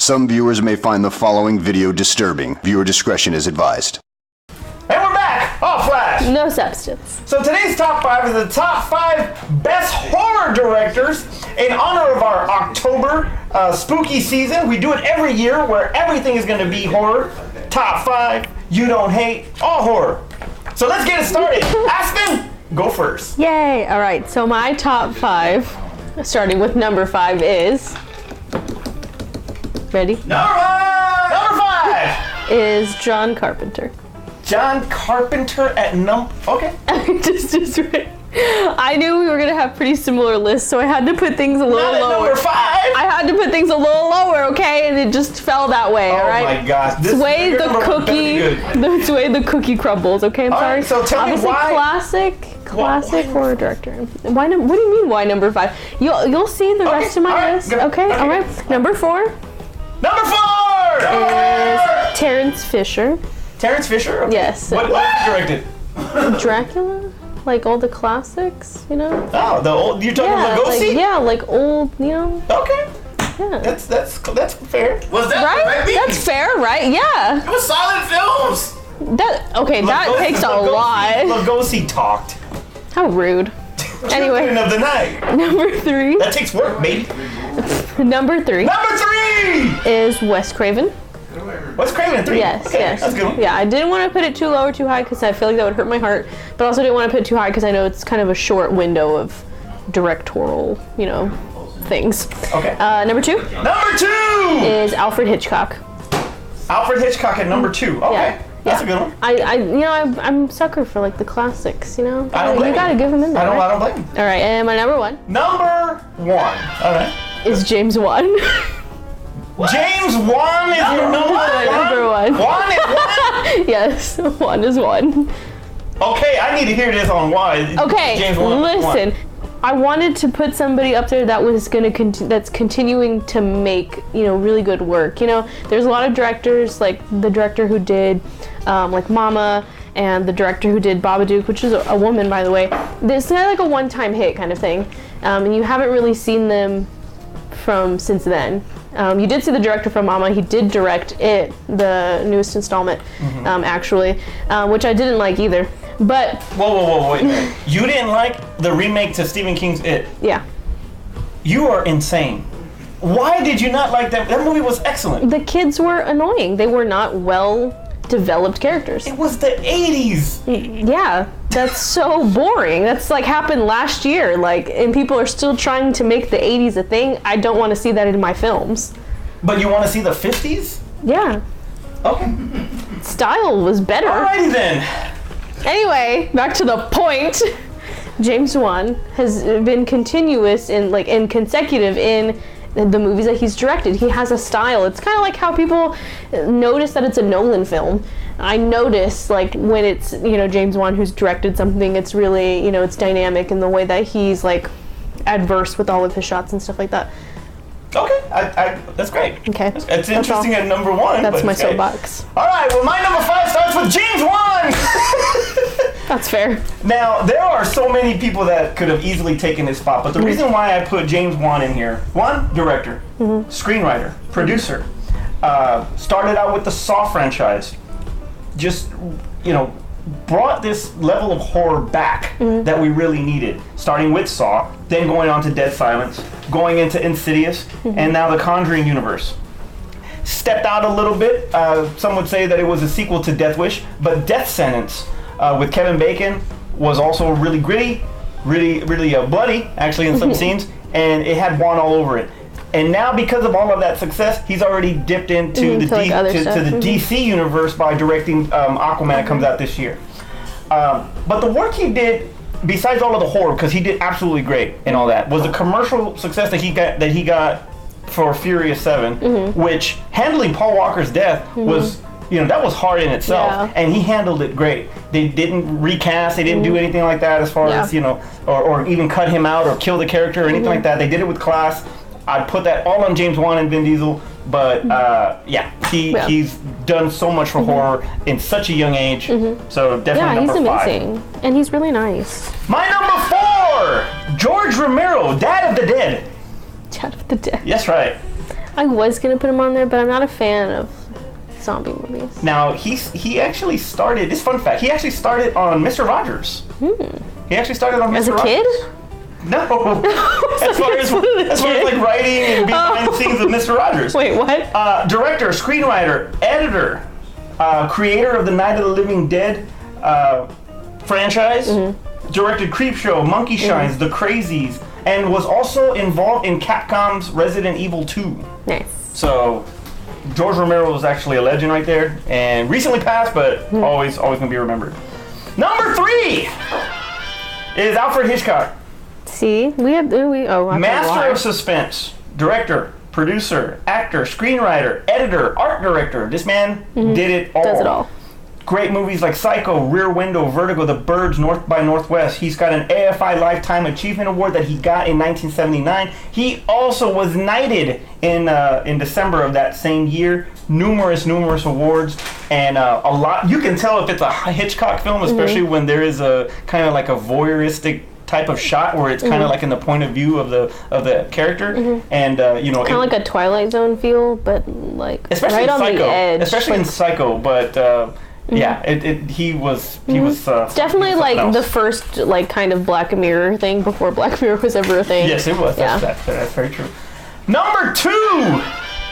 Some viewers may find the following video disturbing. Viewer discretion is advised. And we're back! Oh, Flash! No substance. So today's top 5 is the top 5 best horror directors in honor of our October spooky season. We do it every year where everything is going to be horror. Top 5, you don't hate, all horror. So let's get it started. Aspen, go first. Yay! All right, so my top 5, starting with number 5 is... Ready? Number 5 is John Carpenter. John Carpenter at okay. just right. I knew we were gonna have pretty similar lists, so I had to put things a little Not at lower. number 5. I had to put things a little lower, okay, and it just fell that way. All right. Oh my gosh! It's the way the way the cookie crumbles. Okay, I'm sorry. Right, so tell Obviously, me why. Classic horror director. Why? What do you mean? Why number 5? You'll see the rest of my list. Okay. All right. Number 4. Number 4 is Terrence Fisher. Terrence Fisher? Okay. Yes. What directed? Dracula? Like all the classics, you know? Oh, the old, you're talking about Lugosi? Like old, you know? Okay. Yeah. That's fair. Was that right? That's fair, right? Yeah. It was silent films. That takes a lot. Lugosi talked. How rude. Anyway. Champion of the night. Number 3. That takes work, baby. Number 3. Number 3 is Wes Craven. Wes Craven 3. Yes, okay, yes. That's a good one. Yeah, I didn't want to put it too low or too high because I feel like that would hurt my heart, but also didn't want to put it too high because I know it's kind of a short window of directorial, you know, things. Okay. Number 2. Number 2 is Alfred Hitchcock. Alfred Hitchcock at number 2. Okay. Yeah. That's a good one. I'm a sucker for like the classics, you know. I don't blame you gotta give them in there. I don't blame you. All right, and my number 1. Number 1. All right. Is James Wan. James Wan is your number 1. Number 1. Wan is 1. Yes, 1 is 1. Okay, I need to hear this on why. Okay, James Wan, listen. I wanted to put somebody up there that was gonna that's continuing to make, you know, really good work. You know, there's a lot of directors, like the director who did like Mama, and the director who did Babadook, which is a woman, by the way. This is kind of like a one-time hit kind of thing, and you haven't really seen them from since then. You did see the director from Mama. He did direct It, the newest installment, actually, which I didn't like either. But whoa, wait. You didn't like the remake to Stephen King's It? Yeah. You are insane. Why did you not like that? That movie was excellent. The kids were annoying. They were not well-developed characters. It was the 80s. Yeah, that's so boring. That's like happened last year. Like, and people are still trying to make the 80s a thing. I don't want to see that in my films. But you want to see the 50s? Yeah. Okay. Style was better. Alrighty then. Anyway, back to the point. James Wan has been continuous and consecutive in the movies that he's directed. He has a style. It's kind of like how people notice that it's a Nolan film. I notice, like, when it's, you know, James Wan who's directed something, it's really, you know, it's dynamic in the way that he's, like, adverse with all of his shots and stuff like that. Okay, that's great. Okay. It's interesting at number 1. That's my soapbox. All right, well, my number 5 starts with James Wan. That's fair. Now, there are so many people that could have easily taken this spot, but the reason why I put James Wan in here, one, director, screenwriter, producer, started out with the Saw franchise, just, you know, brought this level of horror back that we really needed, starting with Saw, then going on to Dead Silence, going into Insidious, and now the Conjuring universe. Stepped out a little bit. Some would say that it was a sequel to Death Wish, but Death Sentence with Kevin Bacon was also really gritty, really bloody, actually, in some scenes, and it had Wan all over it. And now, because of all of that success, he's already dipped into the DC universe by directing Aquaman that comes out this year. But the work he did, besides all of the horror, because he did absolutely great and all that, was the commercial success that he got for Furious 7, which handling Paul Walker's death was, you know, that was hard in itself, and he handled it great. They didn't recast, they didn't do anything like that as far as, you know, or even cut him out or kill the character or anything like that. They did it with class. I'd put that all on James Wan and Vin Diesel, but he's done so much for horror in such a young age, so definitely number 5. Yeah, he's amazing, and he's really nice. My number 4, George Romero, Dad of the Dead. Dad of the Dead. Yes, right. I was gonna put him on there, but I'm not a fan of zombie movies. Now, he actually started, this fun fact, he actually started on Mr. Rogers. He actually started on Mr. As a Rogers. kid? No. as far as like writing and being behind the scenes of Mr. Rogers. Wait, what? Director, screenwriter, editor, creator of the Night of the Living Dead franchise, directed Creepshow, Monkey Shines, The Crazies, and was also involved in Capcom's Resident Evil 2. Nice. So, George Romero is actually a legend right there, and recently passed, but always gonna be remembered. Number 3 is Alfred Hitchcock. See, Master of suspense, director, producer, actor, screenwriter, editor, art director. This man did it all. Does it all. Great movies like Psycho, Rear Window, Vertigo, The Birds, North by Northwest. He's got an AFI Lifetime Achievement Award that he got in 1979. He also was knighted in December of that same year. Numerous awards, and a lot. You can tell if it's a Hitchcock film, especially when there is a kind of like a voyeuristic type of shot where it's kind of like in the point of view of the character, and you know, kind of like a Twilight Zone feel, but like especially right in on Psycho, the edge. especially in Psycho. But yeah, he was It's definitely like else. the first like kind of Black Mirror thing before Black Mirror was ever a thing. Yes, it was. Yeah. That's very true. Number 2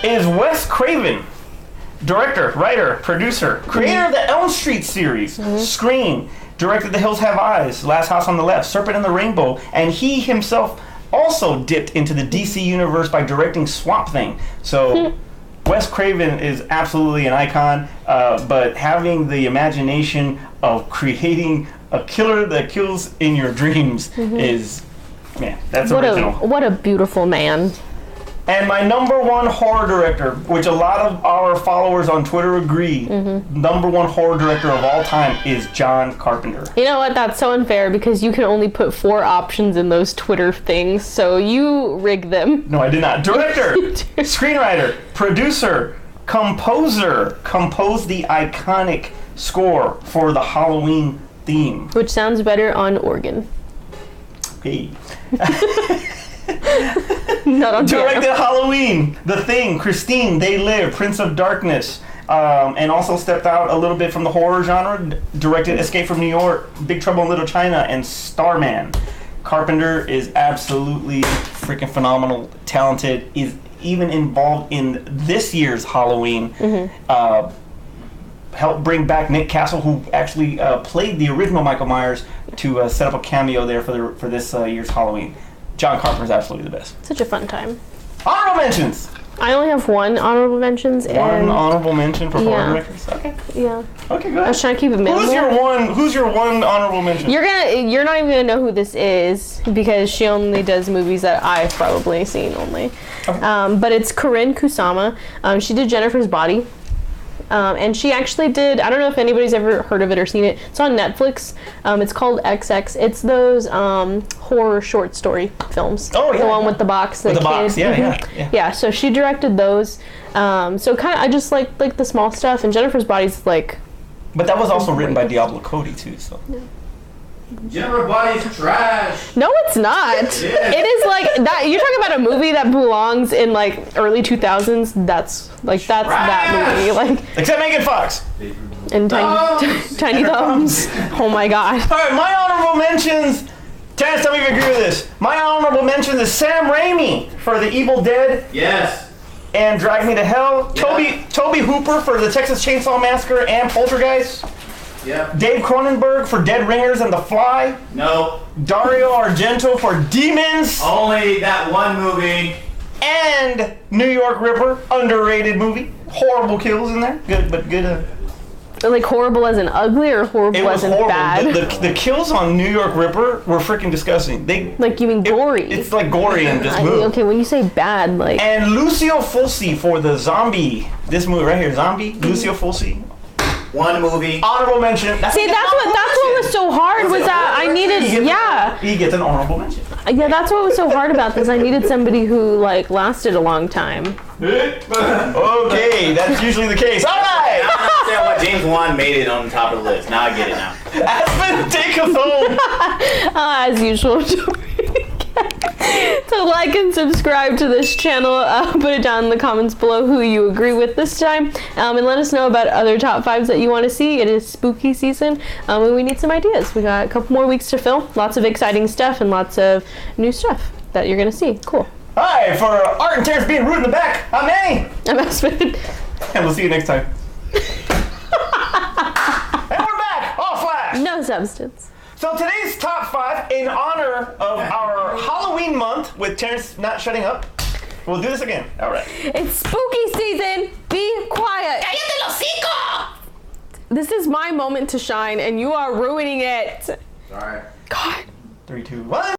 is Wes Craven. Director, writer, producer, creator of the Elm Street series, Scream, directed The Hills Have Eyes, Last House on the Left, Serpent and the Rainbow, and he himself also dipped into the DC universe by directing Swamp Thing. So Wes Craven is absolutely an icon, but having the imagination of creating a killer that kills in your dreams is, man, that's original. What a beautiful man. And my number 1 horror director, which a lot of our followers on Twitter agree, number 1 horror director of all time is John Carpenter. You know what? That's so unfair because you can only put 4 options in those Twitter things, so you rig them. No, I did not. Director, screenwriter, producer, composer, composed the iconic score for the Halloween theme. Which sounds better on organ. Hey. Not on piano. Directed Halloween, The Thing, Christine, They Live, Prince of Darkness, and also stepped out a little bit from the horror genre. Directed Escape from New York, Big Trouble in Little China, and Starman. Carpenter is absolutely freaking phenomenal, talented, is even involved in this year's Halloween. Helped bring back Nick Castle, who actually played the original Michael Myers, to set up a cameo there for this year's Halloween. John Carpenter is absolutely the best. Such a fun time. Honorable mentions. I only have 1 honorable mentions. One honorable mention for horror directors. Okay. Yeah. Okay, good. I was trying to keep it minimal. Who's your one honorable mention? You're not even gonna know who this is because she only does movies that I've probably seen only. Okay. But it's Corinne Kusama. She did Jennifer's Body. And she actually did, I don't know if anybody's ever heard of it or seen it. It's on Netflix. It's called XX. It's those horror short story films. Oh, yeah. The one with the box. With the box, yeah. Yeah, so she directed those. So kind of, I just like the small stuff. And Jennifer's Body's like... But that was also written by Diablo Cody, too, so... Yeah. Jennifer Body's trash. No, it's not. It is like that. You're talking about a movie that belongs in like early 2000s. That's that movie. Like except Megan Fox and Tiny Thumbs. Oh my god. All right, my honorable mentions. Terrence, tell me if you agree with this. My honorable mention is Sam Raimi for The Evil Dead. Yes. And Drag Me to Hell. Yeah. Toby Hooper for The Texas Chainsaw Massacre and Poltergeist. Yep. Dave Cronenberg for Dead Ringers and The Fly. No. Dario Argento for Demons. Only that one movie. And New York Ripper, underrated movie. Horrible kills in there. Good, but good. Like horrible as in ugly or horrible It was as in horrible. bad? The kills on New York Ripper were freaking disgusting. Like you mean gory? It's like gory in this movie. Okay, when you say bad, like... And Lucio Fulci for the Zombie. This movie right here, Zombie. Lucio Fulci. One movie. Honorable mention. See, that's what was so hard was that I needed... He gets an honorable mention. Yeah, that's what was so hard about this. I needed somebody who, like, lasted a long time. Okay, that's usually the case. All right! I don't understand why James Wan made it on the top of the list. Now I get it now. Aspen, take us home. As usual. to like and subscribe to this channel. Put it down in the comments below who you agree with this time, and let us know about other top 5s that you want to see. It is spooky season, and we need some ideas. We got a couple more weeks to film. Lots of exciting stuff and lots of new stuff that you're gonna see. Cool. Hi, for Art and Terrence being rude in the back, I'm Manny. I'm Aspen. And we'll see you next time. And we're back, all flash. No substance. So today's top 5, in honor of our Halloween month, with Terrence not shutting up. We'll do this again. All right. It's spooky season. Be quiet. ¡Cállate el hocico! This is my moment to shine, and you are ruining it. Sorry. God. 3, 2, 1.